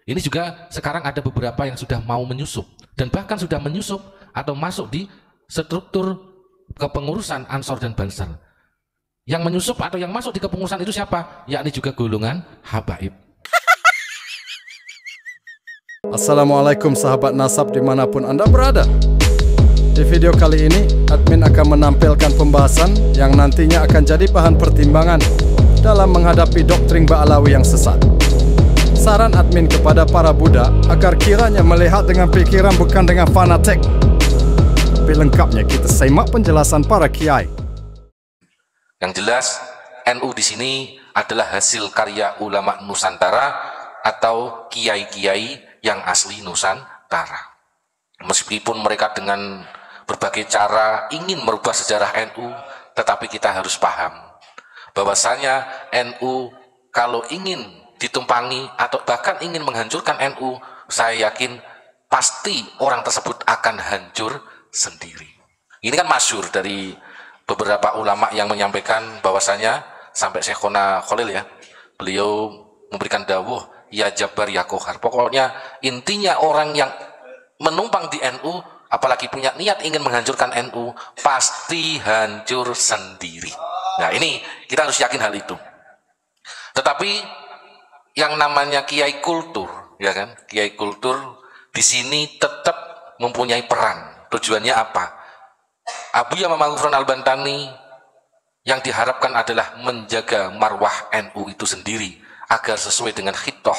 Ini juga sekarang ada beberapa yang sudah mau menyusup dan bahkan sudah menyusup atau masuk di struktur kepengurusan Ansor dan Banser. Yang menyusup atau yang masuk di kepengurusan itu siapa? Yakni juga golongan habaib. Assalamualaikum sahabat nasab dimanapun Anda berada. Di video kali ini, admin akan menampilkan pembahasan yang nantinya akan jadi bahan pertimbangan dalam menghadapi doktrin Ba'alawi yang sesat. Saran admin kepada para Buddha agar kiranya melihat dengan pikiran bukan dengan fanatik. Lebih lengkapnya kita simak penjelasan para kiai. Yang jelas, NU di sini adalah hasil karya ulama Nusantara atau kiai-kiai yang asli Nusantara. Meskipun mereka dengan berbagai cara ingin merubah sejarah NU, tetapi kita harus paham bahwasanya NU kalau ingin ditumpangi atau bahkan ingin menghancurkan NU, saya yakin pasti orang tersebut akan hancur sendiri. Ini kan masyhur dari beberapa ulama yang menyampaikan bahwasanya sampai Syekhona Khalil ya, beliau memberikan dawuh ya Jabar ya Kohar. Pokoknya intinya orang yang menumpang di NU apalagi punya niat ingin menghancurkan NU pasti hancur sendiri. Nah, ini kita harus yakin hal itu. Tetapi yang namanya kiai kultur, ya kan? Kiai kultur di sini tetap mempunyai peran. Tujuannya apa? Abu Yamam Al-Ghufran Al-Bantani yang diharapkan adalah menjaga marwah NU itu sendiri agar sesuai dengan khitoh.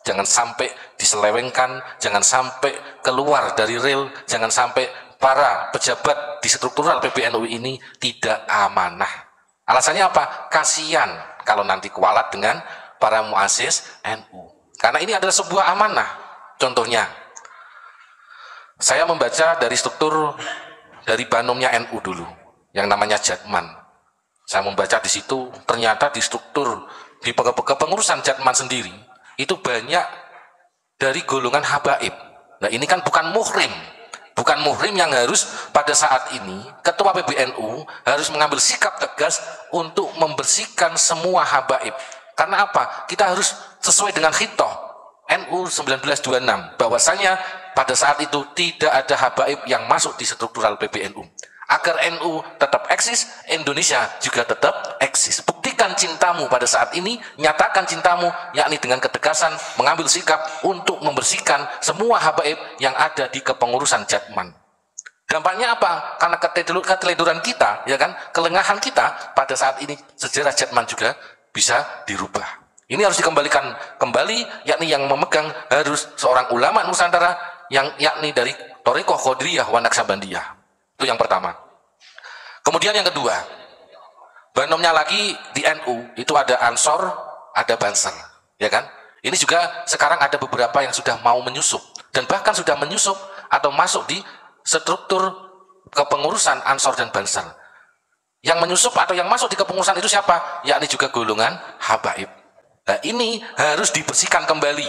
Jangan sampai diselewengkan, jangan sampai keluar dari rel, jangan sampai para pejabat di struktural PBNU ini tidak amanah. Alasannya apa? Kasihan kalau nanti kualat dengan para muassis NU. Karena ini adalah sebuah amanah. Contohnya, saya membaca dari struktur dari banomnya NU dulu, yang namanya Jatman. Saya membaca di situ, ternyata di struktur di kepengurusan Jatman sendiri itu banyak dari golongan habaib. Nah, ini kan bukan muhrim. Bukan muhrim yang harus pada saat ini ketua PBNU harus mengambil sikap tegas untuk membersihkan semua habaib. Karena apa? Kita harus sesuai dengan khitoh NU 1926 bahwasanya pada saat itu tidak ada habaib yang masuk di struktural PBNU. Agar NU tetap eksis, Indonesia juga tetap eksis. Buktikan cintamu pada saat ini, nyatakan cintamu, yakni dengan ketegasan mengambil sikap untuk membersihkan semua habaib yang ada di kepengurusan Jatman. Dampaknya apa? Karena keteledoran kita, ya kan, kelengahan kita pada saat ini sejarah Jatman juga bisa dirubah. Ini harus dikembalikan kembali, yakni yang memegang harus seorang ulama Nusantara yang yakni dari Thariqah Qadiriyah wa Naqsabandiyah. Itu yang pertama. Kemudian yang kedua, banomnya lagi di NU itu ada Ansor, ada Banser, ya kan? Ini juga sekarang ada beberapa yang sudah mau menyusup dan bahkan sudah menyusup atau masuk di struktur kepengurusan Ansor dan Banser. Yang menyusup atau yang masuk di kepengurusan itu siapa? Yakni juga golongan habaib. Nah, ini harus dibersihkan kembali.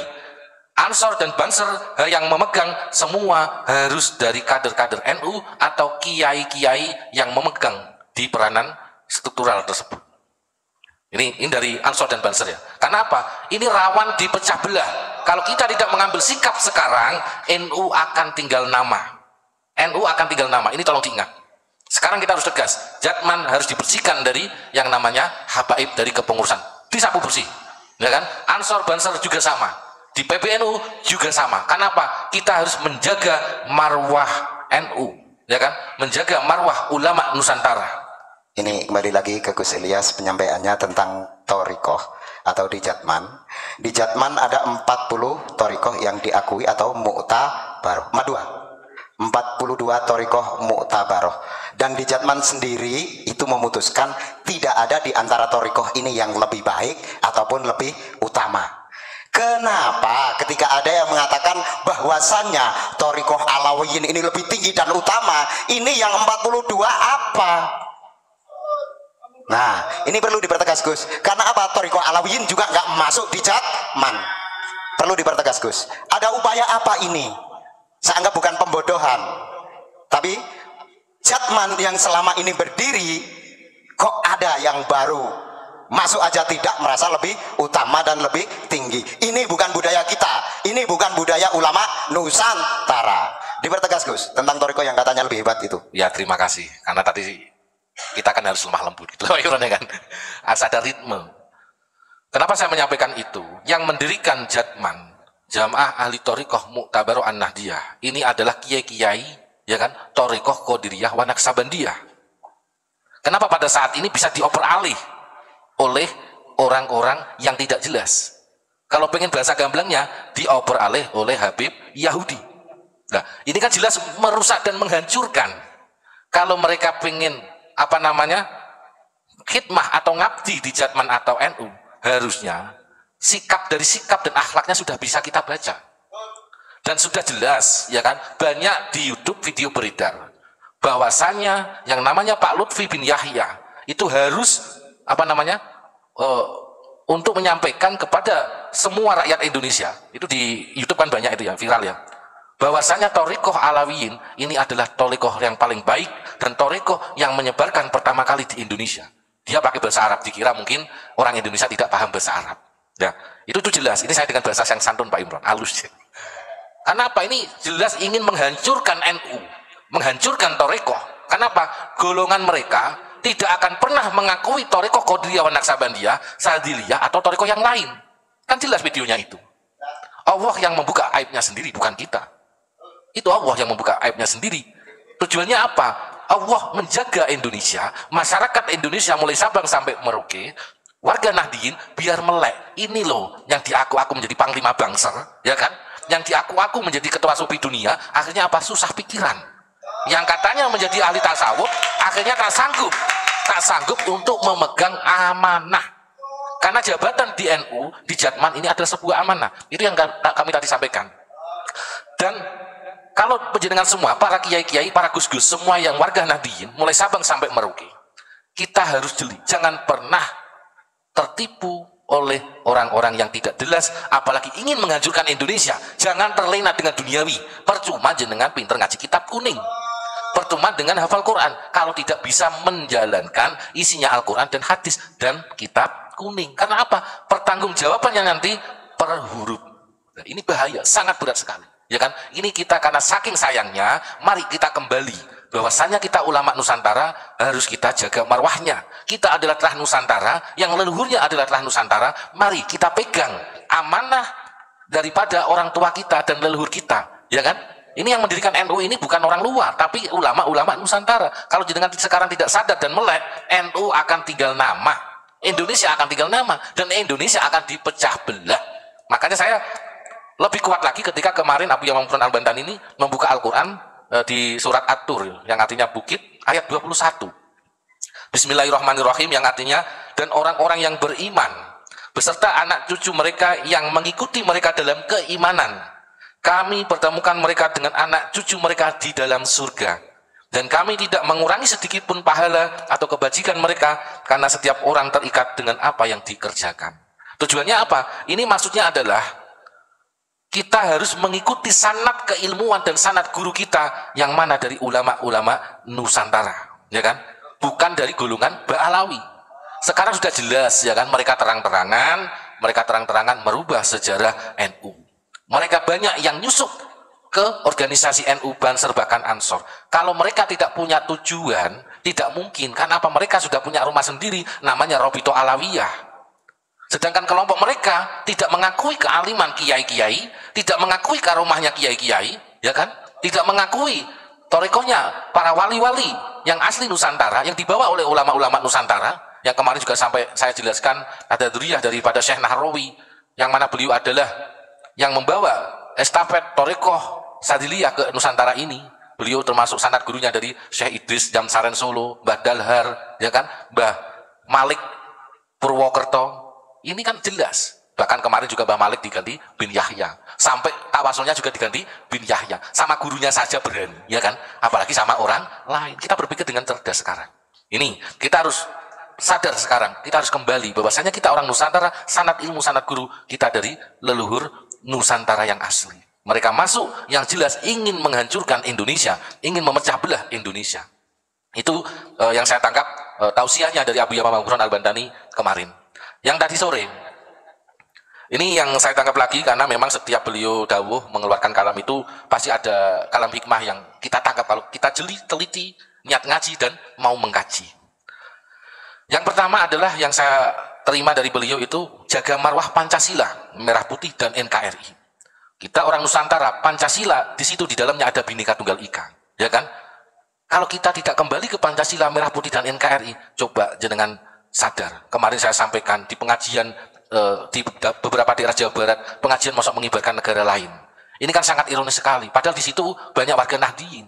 Ansor dan Banser yang memegang semua harus dari kader-kader NU atau kiai-kiai yang memegang di peranan struktural tersebut. Ini dari Ansor dan Banser ya. Karena apa? Ini rawan dipecah belah. Kalau kita tidak mengambil sikap sekarang, NU akan tinggal nama. NU akan tinggal nama. Ini tolong diingat. Sekarang kita harus tegas, Jatman harus dibersihkan dari yang namanya habaib dari kepengurusan, disapu bersih, ya kan? Ansor Banser juga sama, di PBNU juga sama. Kenapa? Kita harus menjaga marwah NU, ya kan? Menjaga marwah ulama Nusantara. Ini kembali lagi ke Gus Ilyas penyampaiannya tentang Thariqah atau di Jatman. Di Jatman ada 40 Thariqah yang diakui atau mu'tabaroh. 42 Thariqah mu'tabaroh. Dan di Jatman sendiri itu memutuskan tidak ada di antara Thariqah ini yang lebih baik ataupun lebih utama. Kenapa ketika ada yang mengatakan bahwasannya Thariqah Alawiyin ini lebih tinggi dan utama, ini yang 42 apa? Nah, ini perlu dipertegas Gus. Karena apa? Thariqah Alawiyin juga nggak masuk di Jatman. Perlu dipertegas Gus. Ada upaya apa ini? Saya anggap bukan pembodohan, tapi Jatman yang selama ini berdiri kok ada yang baru masuk aja tidak merasa lebih utama dan lebih tinggi. Ini bukan budaya kita, ini bukan budaya ulama Nusantara. Dipertegas Gus tentang toriko yang katanya lebih hebat itu. Ya terima kasih, karena tadi kita kan harus lemah lembut gitu loh, kan harus ada ritme. Kenapa saya menyampaikan itu? Yang mendirikan Jatman, Jamaah Ahli Torikoh Mu'tabaroh An-Nahdiyah, ini adalah kiai-kiai, ya kan, Torikoh Qadiriyah wa Naqsabandiyah. Kenapa pada saat ini bisa dioper alih oleh orang-orang yang tidak jelas? Kalau pengen bahasa gamblangnya, dioper alih oleh Habib Yahudi. Nah, ini kan jelas merusak dan menghancurkan. Kalau mereka pengen apa namanya khidmah atau ngabdi di Jatman atau NU, harusnya sikap dan akhlaknya sudah bisa kita baca. Dan sudah jelas, ya kan, banyak di YouTube video beredar bahwasanya yang namanya Pak Lutfi bin Yahya itu harus apa namanya untuk menyampaikan kepada semua rakyat Indonesia, itu di YouTube kan banyak itu ya, viral ya, bahwasanya Thariqah Alawiyin ini adalah Thariqah yang paling baik dan Thariqah yang menyebarkan pertama kali di Indonesia. Dia pakai bahasa Arab, dikira mungkin orang Indonesia tidak paham bahasa Arab. Ya, itu tuh jelas. Ini saya dengan bahasa yang santun Pak Imron, halus. Karena apa? Ini jelas ingin menghancurkan NU, menghancurkan Thariqah. Kenapa? Golongan mereka tidak akan pernah mengakui Thariqah Qadiriyah wa Naqsabandiyah, Sadiliyah atau Thariqah yang lain. Kan jelas videonya itu. Allah yang membuka aibnya sendiri, bukan kita. Itu Allah yang membuka aibnya sendiri. Tujuannya apa? Allah menjaga Indonesia, masyarakat Indonesia mulai Sabang sampai Merauke, warga Nahdien biar melek. Ini loh yang diaku-aku menjadi panglima bangsa, ya kan? Yang diaku-aku menjadi ketua sufi dunia, akhirnya apa? Susah pikiran. Yang katanya menjadi ahli tasawuf, akhirnya tak sanggup untuk memegang amanah. Karena jabatan di NU, di Jatman ini adalah sebuah amanah. Itu yang kami tadi sampaikan. Dan kalau penjenengan semua, para kiai-kiai, para gus-gus, semua yang warga Nahdien, mulai Sabang sampai Merauke, kita harus jeli. Jangan pernah tertipu oleh orang-orang yang tidak jelas, apalagi ingin menghancurkan Indonesia. Jangan terlena dengan duniawi. Percuma jenengan pinter ngaji kitab kuning, percuma dengan hafal Quran kalau tidak bisa menjalankan isinya Al-Quran dan hadis dan kitab kuning. Karena apa? Pertanggungjawabannya nanti per huruf. Nah, ini bahaya, sangat berat sekali, ya kan? Ini kita karena saking sayangnya, mari kita kembali bahwasanya kita ulama Nusantara harus kita jaga marwahnya. Kita adalah telah Nusantara, yang leluhurnya adalah telah Nusantara. Mari kita pegang amanah daripada orang tua kita dan leluhur kita, ya kan? Ini yang mendirikan NU ini bukan orang luar, tapi ulama-ulama Nusantara. Kalau jenengan sekarang tidak sadar dan melek, NU akan tinggal nama, Indonesia akan tinggal nama, dan Indonesia akan dipecah belah. Makanya saya lebih kuat lagi ketika kemarin Abu Yamam Al-Bantan ini membuka Al-Quran di surat At-Tur yang artinya bukit, ayat 21. Bismillahirrahmanirrahim, yang artinya dan orang-orang yang beriman beserta anak cucu mereka yang mengikuti mereka dalam keimanan, kami pertemukan mereka dengan anak cucu mereka di dalam surga, dan kami tidak mengurangi sedikit pun pahala atau kebajikan mereka, karena setiap orang terikat dengan apa yang dikerjakan. Tujuannya apa? Ini maksudnya adalah kita harus mengikuti sanad keilmuan dan sanad guru kita, yang mana dari ulama-ulama Nusantara, ya kan? Bukan dari golongan Ba'alawi. Sekarang sudah jelas, ya kan? Mereka terang-terangan merubah sejarah NU. Mereka banyak yang nyusup ke organisasi NU Banser bahkan Ansor. Kalau mereka tidak punya tujuan, tidak mungkin. Karena apa? Mereka sudah punya rumah sendiri, namanya Robito Alawiyah. Sedangkan kelompok mereka tidak mengakui kealiman kiai-kiai, tidak mengakui karomahnya kiai-kiai, ya kan? Tidak mengakui torikohnya para wali-wali yang asli Nusantara, yang dibawa oleh ulama-ulama Nusantara, yang kemarin juga sampai saya jelaskan ada dzurriyyah daripada Syekh Nahrawi, yang mana beliau adalah yang membawa estafet torikoh Sadiliyah ke Nusantara ini. Beliau termasuk sanad gurunya dari Syekh Idris Jamsaren Solo, Mbah Dalhar, ya kan? Mbah Malik Purwokerto. Ini kan jelas. Bahkan kemarin juga Mbah Malik diganti bin Yahya. Sampai tawasulnya juga diganti bin Yahya. Sama gurunya saja berani, ya kan? Apalagi sama orang lain. Kita berpikir dengan cerdas sekarang. Ini kita harus sadar sekarang. Kita harus kembali bahwasanya kita orang Nusantara, sanad ilmu, sanad guru kita dari leluhur Nusantara yang asli. Mereka masuk yang jelas ingin menghancurkan Indonesia, ingin memecah belah Indonesia. Itu yang saya tangkap tausiahnya dari Abu Yamamah Ghufran Al-Bantani kemarin. Yang tadi sore, ini yang saya tangkap lagi karena memang setiap beliau dawuh mengeluarkan kalam itu pasti ada kalam hikmah yang kita tangkap kalau kita jeli, teliti, niat ngaji dan mau mengkaji. Yang pertama adalah yang saya terima dari beliau itu jaga marwah Pancasila, Merah Putih dan NKRI. Kita orang Nusantara, Pancasila di situ di dalamnya ada Bhinneka Tunggal Ika, ya kan? Kalau kita tidak kembali ke Pancasila, Merah Putih dan NKRI, coba jenengan sadar. Kemarin saya sampaikan di pengajian di beberapa daerah Jawa Barat, pengajian masuk mengibarkan negara lain. Ini kan sangat ironis sekali. Padahal di situ banyak warga Nahdliyin.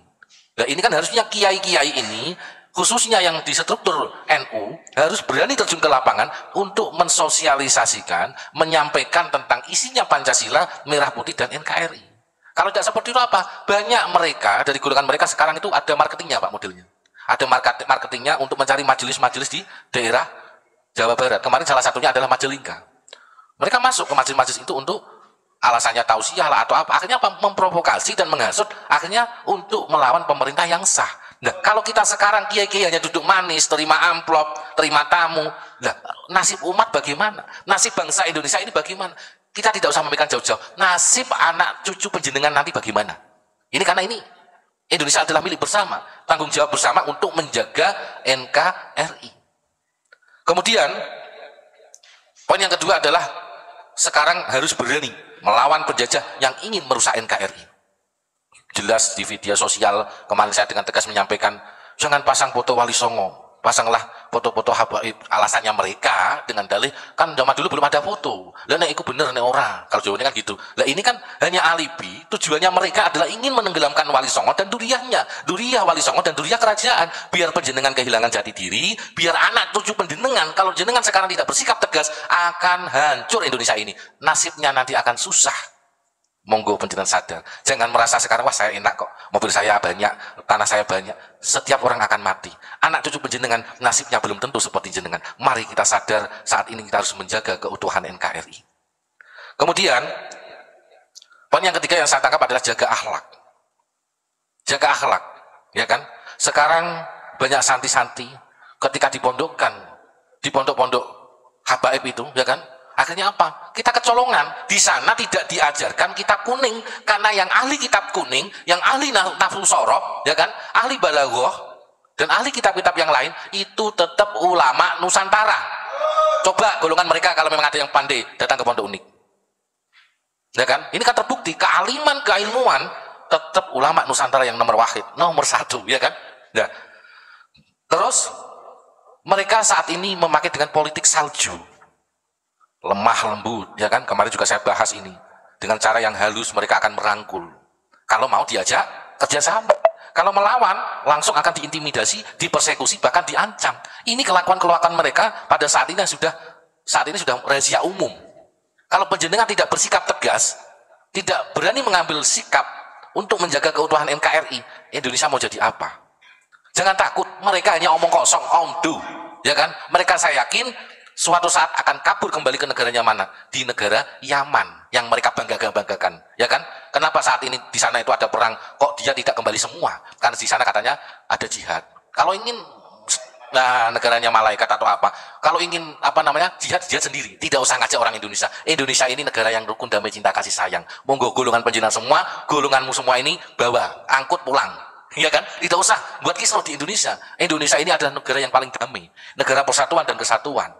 Nah, ini kan harusnya kiai-kiai ini, khususnya yang di struktur NU, harus berani terjun ke lapangan untuk mensosialisasikan, menyampaikan tentang isinya Pancasila, Merah Putih dan NKRI. Kalau tidak seperti itu apa? Banyak mereka, dari golongan mereka sekarang itu ada marketingnya Pak modelnya. Ada marketingnya untuk mencari majelis-majelis di daerah Jawa Barat. Kemarin salah satunya adalah Majalengka. Mereka masuk ke majelis-majelis itu untuk alasannya tausiah lah atau apa. Akhirnya apa? Memprovokasi dan menghasut. Akhirnya untuk melawan pemerintah yang sah. Nah, kalau kita sekarang kiai-kiai hanya duduk manis, terima amplop, terima tamu. Nah, nasib umat bagaimana? Nasib bangsa Indonesia ini bagaimana? Kita tidak usah memikirkan jauh-jauh. Nasib anak cucu penjenengan nanti bagaimana? Ini karena ini Indonesia adalah milik bersama, tanggung jawab bersama untuk menjaga NKRI. Kemudian poin yang kedua adalah sekarang harus berani melawan penjajah yang ingin merusak NKRI. Jelas di media sosial kemarin saya dengan tegas menyampaikan jangan pasang foto Wali Songo. Pasanglah foto-foto habaib, alasannya mereka dengan dalih kan zaman dulu belum ada foto. Lah nek iku bener nek ora. Kalau jawabannya kan gitu. Lah ini kan hanya alibi, tujuannya mereka adalah ingin menenggelamkan Wali Songo dan duriyahnya. Duriyah Wali Songo dan duriyah kerajaan biar penjenengan kehilangan jati diri, biar anak cucu penjenengan kalau jenengan sekarang tidak bersikap tegas akan hancur Indonesia ini. Nasibnya nanti akan susah. Monggo penjenengan sadar. Jangan merasa sekarang wah saya enak kok, mobil saya banyak, tanah saya banyak. Setiap orang akan mati. Anak cucu penjenengan nasibnya belum tentu seperti jenengan. Mari kita sadar saat ini kita harus menjaga keutuhan NKRI. Kemudian poin yang ketiga yang saya tangkap adalah jaga akhlak. Jaga akhlak, ya kan? Sekarang banyak santi-santi ketika dipondokkan di pondok-pondok habaib itu, ya kan? Akhirnya apa? Kita kecolongan. Di sana tidak diajarkan kitab kuning. Karena yang ahli kitab kuning, yang ahli nafsu sorok, ya kan? Ahli balaghah, dan ahli kitab-kitab yang lain, itu tetap ulama Nusantara. Coba golongan mereka kalau memang ada yang pandai, datang ke Pondok Unik. Ya kan? Ini kan terbukti, kealiman, keilmuan, tetap ulama Nusantara yang nomor wahid, nomor satu, ya kan? Nah, terus, mereka saat ini memakai dengan politik salju. Lemah lembut, ya kan? Kemarin juga saya bahas ini. Dengan cara yang halus mereka akan merangkul. Kalau mau diajak kerjasama. Kalau melawan langsung akan diintimidasi, dipersekusi, bahkan diancam. Ini kelakuan-kelakuan mereka pada saat ini sudah rahasia umum. Kalau penjenengan tidak bersikap tegas, tidak berani mengambil sikap untuk menjaga keutuhan NKRI, Indonesia mau jadi apa? Jangan takut, mereka hanya omong kosong, omdu, ya kan? Mereka saya yakin suatu saat akan kabur kembali ke negaranya mana? Di negara Yaman yang mereka banggakan, ya kan? Kenapa saat ini di sana itu ada perang? Kok dia tidak kembali semua? Karena di sana katanya ada jihad. Kalau ingin negaranya malaikat atau apa? Kalau ingin jihad sendiri. Tidak usah ngajak orang Indonesia. Indonesia ini negara yang rukun, damai, cinta, kasih sayang. Monggo golongan penjenengan semua, golonganmu semua ini bawa, angkut pulang. Ya kan? Tidak usah buat kisruh di Indonesia. Indonesia ini adalah negara yang paling damai, negara persatuan dan kesatuan.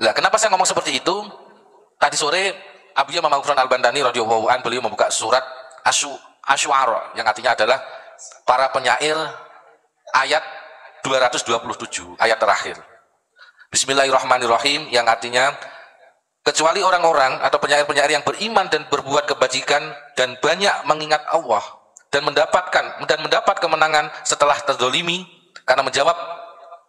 Nah, kenapa saya ngomong seperti itu? Tadi sore Abu Yamamah Ghufran Al-Bantani radhiyallahu an beliau membuka surat Asy-Syu'ara yang artinya adalah para penyair ayat 227 ayat terakhir. Bismillahirrahmanirrahim yang artinya kecuali orang-orang atau penyair-penyair yang beriman dan berbuat kebajikan dan banyak mengingat Allah dan mendapat kemenangan setelah terzolimi karena menjawab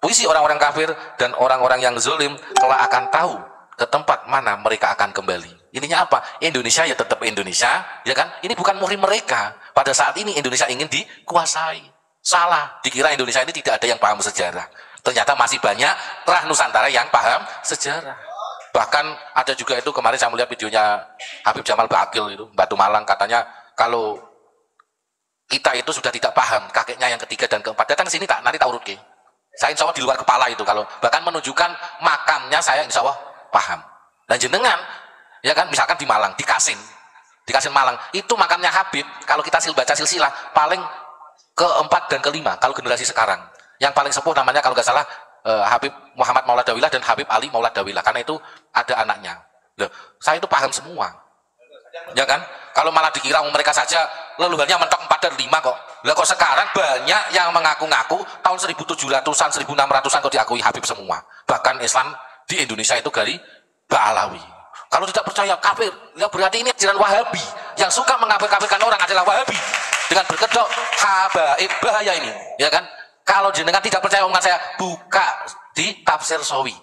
puisi orang-orang kafir dan orang-orang yang zalim telah akan tahu ke tempat mana mereka akan kembali. Ininya apa? Indonesia ya tetap Indonesia, ya kan? Ini bukan murim mereka. Pada saat ini Indonesia ingin dikuasai. Salah, dikira Indonesia ini tidak ada yang paham sejarah. Ternyata masih banyak terah Nusantara yang paham sejarah. Bahkan ada juga itu kemarin saya melihat videonya Habib Jamal Bakil itu, Batu Malang, katanya kalau kita itu sudah tidak paham kakeknya yang ketiga dan keempat, datang ke sini nanti tak urut ke. Saya insya Allah di luar kepala itu, kalau bahkan menunjukkan makamnya saya insya Allah paham. Dan jenengan, ya kan, misalkan di Malang, di Kasin Malang, itu makamnya Habib, kalau kita baca silsilah, paling keempat dan kelima, kalau generasi sekarang. Yang paling sepuh namanya kalau nggak salah Habib Muhammad Maulad Dawilah dan Habib Ali Maulad Dawilah, karena itu ada anaknya. Loh, saya itu paham semua. Ya kan? Kalau malah dikira mereka saja leluhurnya mentok 4 dan 5 kok. Lah kok sekarang banyak yang mengaku-ngaku tahun 1700-an, 1600-an kok diakui Habib semua. Bahkan Islam di Indonesia itu dari Ba'alawi. Kalau tidak percaya kafir, ya berarti ini ajaran Wahabi. Yang suka mengkafir-kafirkan orang adalah Wahabi. Dengan berkedok habaib, bahaya ini, ya kan? Kalau jenengan tidak percaya omongan saya, buka di tafsir Sawi.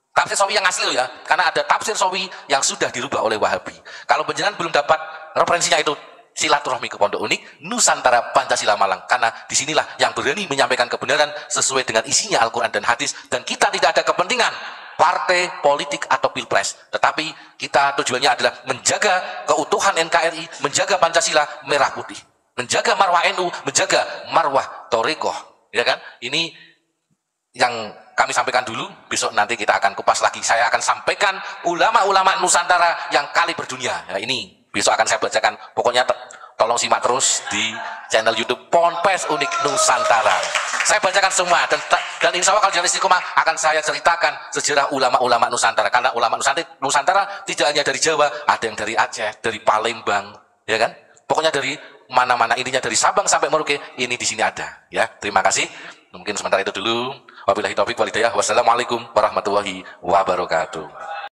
Tafsir Sawi yang asli ya, karena ada tafsir Sawi yang sudah dirubah oleh Wahabi. Kalau jenengan belum dapat referensinya itu, silaturahmi ke Pondok Unik Nusantara Pancasila Malang, karena disinilah yang berani menyampaikan kebenaran sesuai dengan isinya Al-Quran dan hadis, dan kita tidak ada kepentingan partai politik atau pilpres, tetapi kita tujuannya adalah menjaga keutuhan NKRI, menjaga Pancasila merah putih, menjaga marwah NU, menjaga marwah Thariqah, ya kan? Ini yang kami sampaikan dulu. Besok nanti kita akan kupas lagi, saya akan sampaikan ulama-ulama Nusantara yang kali berdunia. Nah, ini besok akan saya bacakan, pokoknya tolong simak terus di channel YouTube Ponpes Unik Nusantara. Saya bacakan semua, dan insya Allah kalau jalan istiqomah akan saya ceritakan sejarah ulama-ulama Nusantara, karena ulama Nusantara tidak hanya dari Jawa, ada yang dari Aceh, dari Palembang, ya kan? Pokoknya dari mana-mana, intinya dari Sabang sampai Merauke, ini di sini ada. Ya, terima kasih. Mungkin sementara itu dulu. Wabillahi taufiq wal hidayah. Wassalamualaikum warahmatullahi wabarakatuh.